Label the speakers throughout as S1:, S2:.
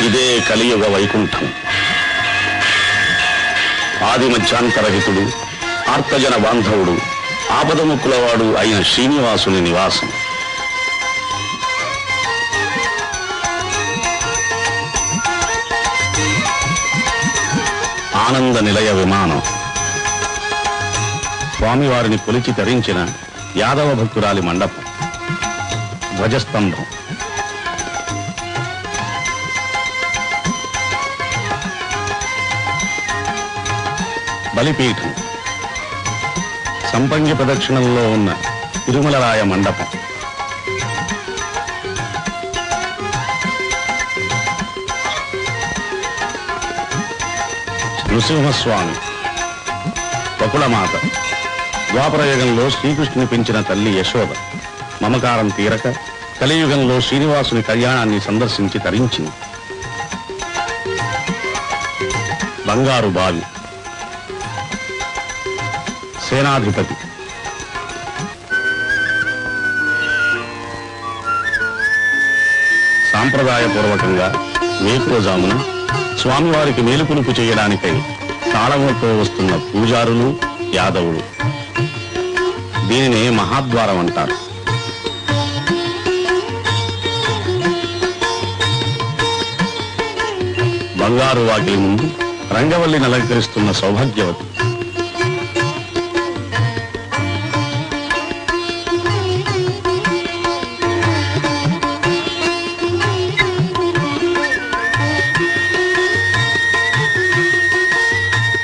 S1: ఇదే కలియుగ వైకుంఠం. ఆది మధ్యాంతరహితుడు, ఆర్తజన బాంధవుడు, ఆపదముక్కులవాడు అయిన శ్రీనివాసుని నివాసం. ఆనంద నిలయ విమానం. స్వామివారిని కొలిచి తరించిన యాదవ భక్తురాలి మండపం. ధ్వజస్తంభం. బలిపీఠం. సంపంగి ప్రదక్షిణంలో ఉన్న తిరుమలరాయ మండపం. నృసింహస్వామి. బకుళమాత. ద్వాపరయుగంలో శ్రీకృష్ణుని పెంచిన తల్లి యశోద మమకారం తీరక కలియుగంలో శ్రీనివాసుని కళ్యాణాన్ని సందర్శించి తరించింది. బంగారు బావి. సేనాధిపతి. సాంప్రదాయపూర్వకంగా వేకువజామున స్వామివారికి మేలుకొలుపు చేయడానికై తాళములతో వస్తున్న పూజారులు, యాదవులు. దీనినే మహాద్వారం అంటారు. బంగారు వాకిలి ముందు రంగవల్లిని అలంకరిస్తున్న సౌభాగ్యవతి.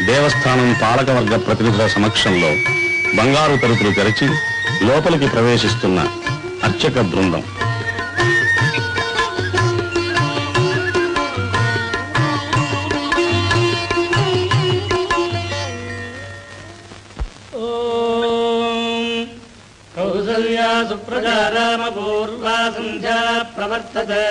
S1: దేవస్థానం పాలకవర్గ ప్రతినిధుల సమక్షంలో బంగారు తలుపులు తెరచి లోపలికి ప్రవేశిస్తున్న అర్చక బృందం.
S2: కౌసల్యా సుప్రజా రామ పూర్వా సంధ్యా ప్రవర్తతే.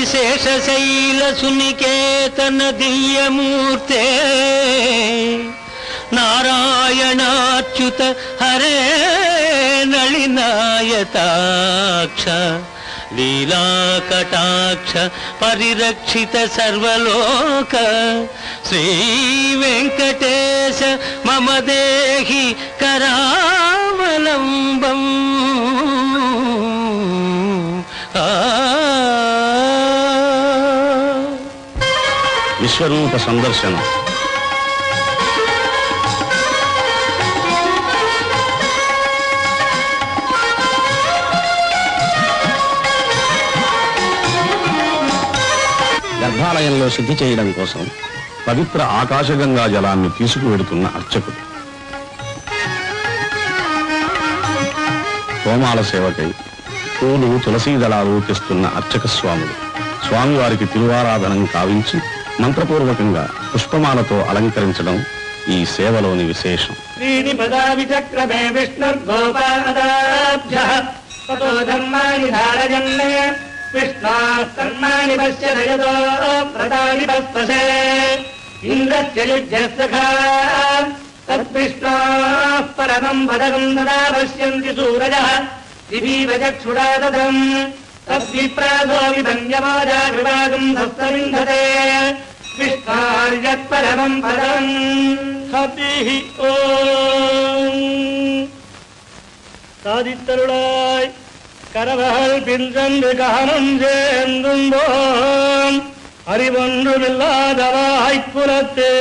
S3: శేషశైల సునికేతన దివ్యమూర్తే నారాయణాచ్యుత హరే నళినాయతాక్ష లీలాకటాక్ష పరిరక్షిత సర్వలోక శ్రీ వెంకటేశ మమ దేహి కరావలంబం.
S1: విశ్వరూప సందర్శనం. గర్భాలయంలో శుద్ధి చేయడం కోసం పవిత్ర ఆకాశగంగా జలాన్ని తీసుకువెడుతున్న అర్చకుడు. హోమాల సేవకై పూలు, తులసీ దళాలు తెస్తున్న అర్చక స్వాములు. స్వామివారికి తిరువారాధనం కావించి మంత్రపూర్వకంగా పుష్పమాలతో అలంకరించడం ఈ సేవలోని విశేషం.
S2: శ్రీనిపదావిచక్రమే విష్ణుర్గోపాదాభ్యః తతో ధర్మాణి ధారయన్నే విష్ణాః కర్మాణి పశ్యదయతో ప్రదాని పస్పశే ఇంద్రస్య యుజ్యస్తఖా తద్విష్ణాః పరమం పదకం తదా పశ్యంతి సూరజः దివీవ చక్షుడా తదం తద్విప్రాసో విభంజమాజా విభాగం సప్తమింధతే విష్ణార్యత్పరమం పదం హరిః ఓం. சாதித்தருளாய் கரவகள் பின்சென்று காணும் சேர்ந்தும்போம் அறிவொன்றுமில்லாதவாய்ப்புலத்து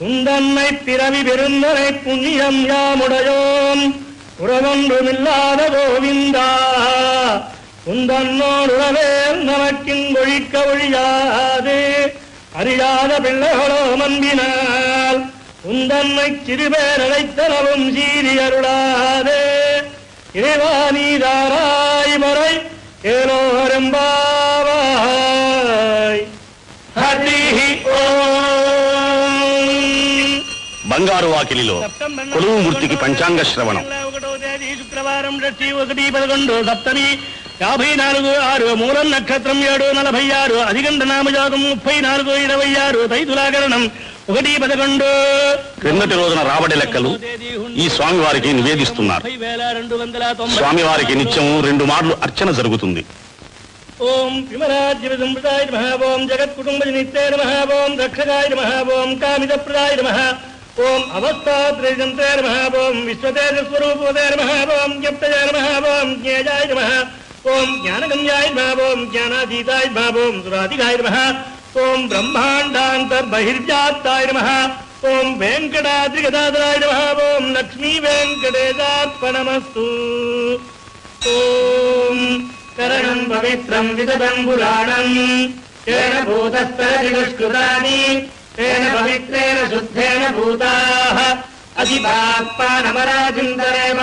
S2: உந்தன்மை பிறவி பெருந்தனை புண்ணியம் யாமுடையோம் உறவொன்றுமில்லாத கோவிந்தா உந்தன்னோடுறவே நமக்கிங்கொழிக்க ஒழியாது அறியாத பிள்ளைகளோ மன்பினால் உந்தன்மை சிறுபேர் அழைத்தனவும் சீரி அருளாதே இறைவா நீதாராய் மறை ஏலோரம்பாவாய். హరి ఓం.
S1: బంగారు వాకిలిలో కొలువు మూర్తికి పంచాంగ శ్రవణం.
S2: 1వ తేదీ శుక్రవారం 1/11 సప్తమి 54 మూలం నక్షత్రం 7:46 అధిగంట నామజాతం 34:26 తైతులాగరణం 1:11.
S1: క్రిందటి రోజున రాబడి లెక్కలు ఈ స్వామివారికి నివేదిస్తున్నారు. స్వామివారికి నిత్యము 2 మార్లు అర్చన జరుగుతుంది.
S2: ఓం విమరాజ్య సంప్రదాయ నమః. ఓం జగత్కుటుంబ నిత్యాయ నమః. ఓం రక్షకాయ నమః. ఓం కామితప్రదాయ నమః. ఓం అవస్థాత్రయంత్రాయ నమః. ఓం విశ్వతేజస్వరూపవదే నమః. ఓం జ్ఞప్తయాయ నమః. ఓం జ్ఞేయాయ నమః. ఓం జ్ఞానగమ్యాయ నమః. ఓం జ్ఞానాతీతాయ నమః. ఓం సురాధికాయ నమః. ఓం బ్రహ్మాండాంతర్బహిర్వ్యాప్తాయ నమః. ఓం వెంకటాద్రిగదాధరాయ నమః. ఓం లక్ష్మీ వెంకటేశార్పణమస్తు. ఓం కరణం పవిత్రం విదతం పురాణం తేన భూతస్తరజగస్కృతాని తేన పవిత్రేణ శుద్ధేన భూతాః అధిపాత్మానమరాజింతరేమ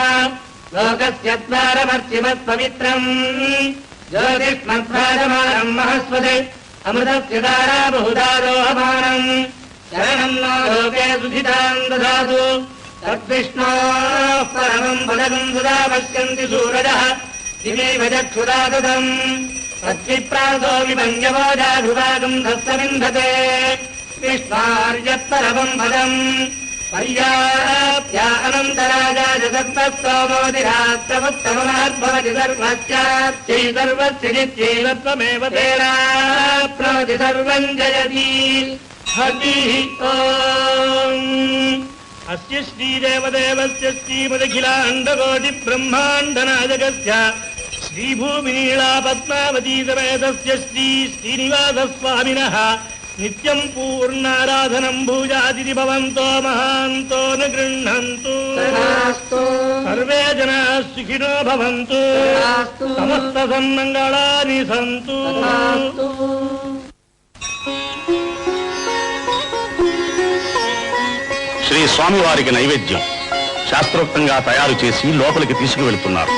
S2: లోకస్య ద్వారమర్చిమత్ పవిత్రం జ్యోతిష్మద్భాజమానం మహస్వదే అమృతస్య దారా బహుదారోహమానం శరణం నో లోకే సుధితాం దదాతు తద్విష్ణోః పరమం పదకం సదా పశ్యంతి సూరజః దివేవ చక్షురాదం తద్విప్రాసో విభంగవోజాభుభాగం దస్తమింధతే విష్ణార్యత్పరమం పదం పర్యాప్య అనంతరాజాయ సత్వస్తోమోదిరాత్రముత్తమమహద్భవతి సర్వస్యాప్యై సర్వస్య నిత్యైవ త్వమేవ తేనాప్నోతి సర్వం జయతి. హరిః ఓం. అస్య శ్రీదేవదేవస్య శ్రీమదఖిలాండకోటి బ్రహ్మాండనాయకస్య శ్రీభూమినీళా పద్మావతీ సమేతస్య శ్రీ శ్రీనివాసస్వామినః నిత్యం పూర్ణారాధనం భూజాదితి భవంతో మహాంతో న గృహ్ణంతు. సర్వే జనాః సుఖినో భవంతు. సమస్త సన్మంగళాని సంతు.
S1: శ్రీ స్వామివారికి నైవేద్యం శాస్త్రోక్తంగా తయారు చేసి లోపలికి తీసుకువెళ్తున్నారు.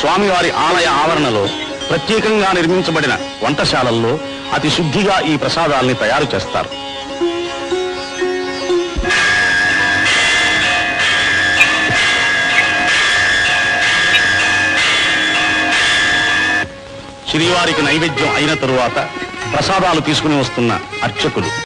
S1: స్వామివారి ఆలయ ఆవరణలో ప్రత్యేకంగా నిర్మించబడిన వంటశాలల్లో అతి శుద్ధిగా ఈ ప్రసాదాల్ని తయారు చేస్తారు. శ్రీవారికి నైవేద్యం అయిన తరువాత ప్రసాదాలు తీసుకుని వస్తున్న అర్చకులు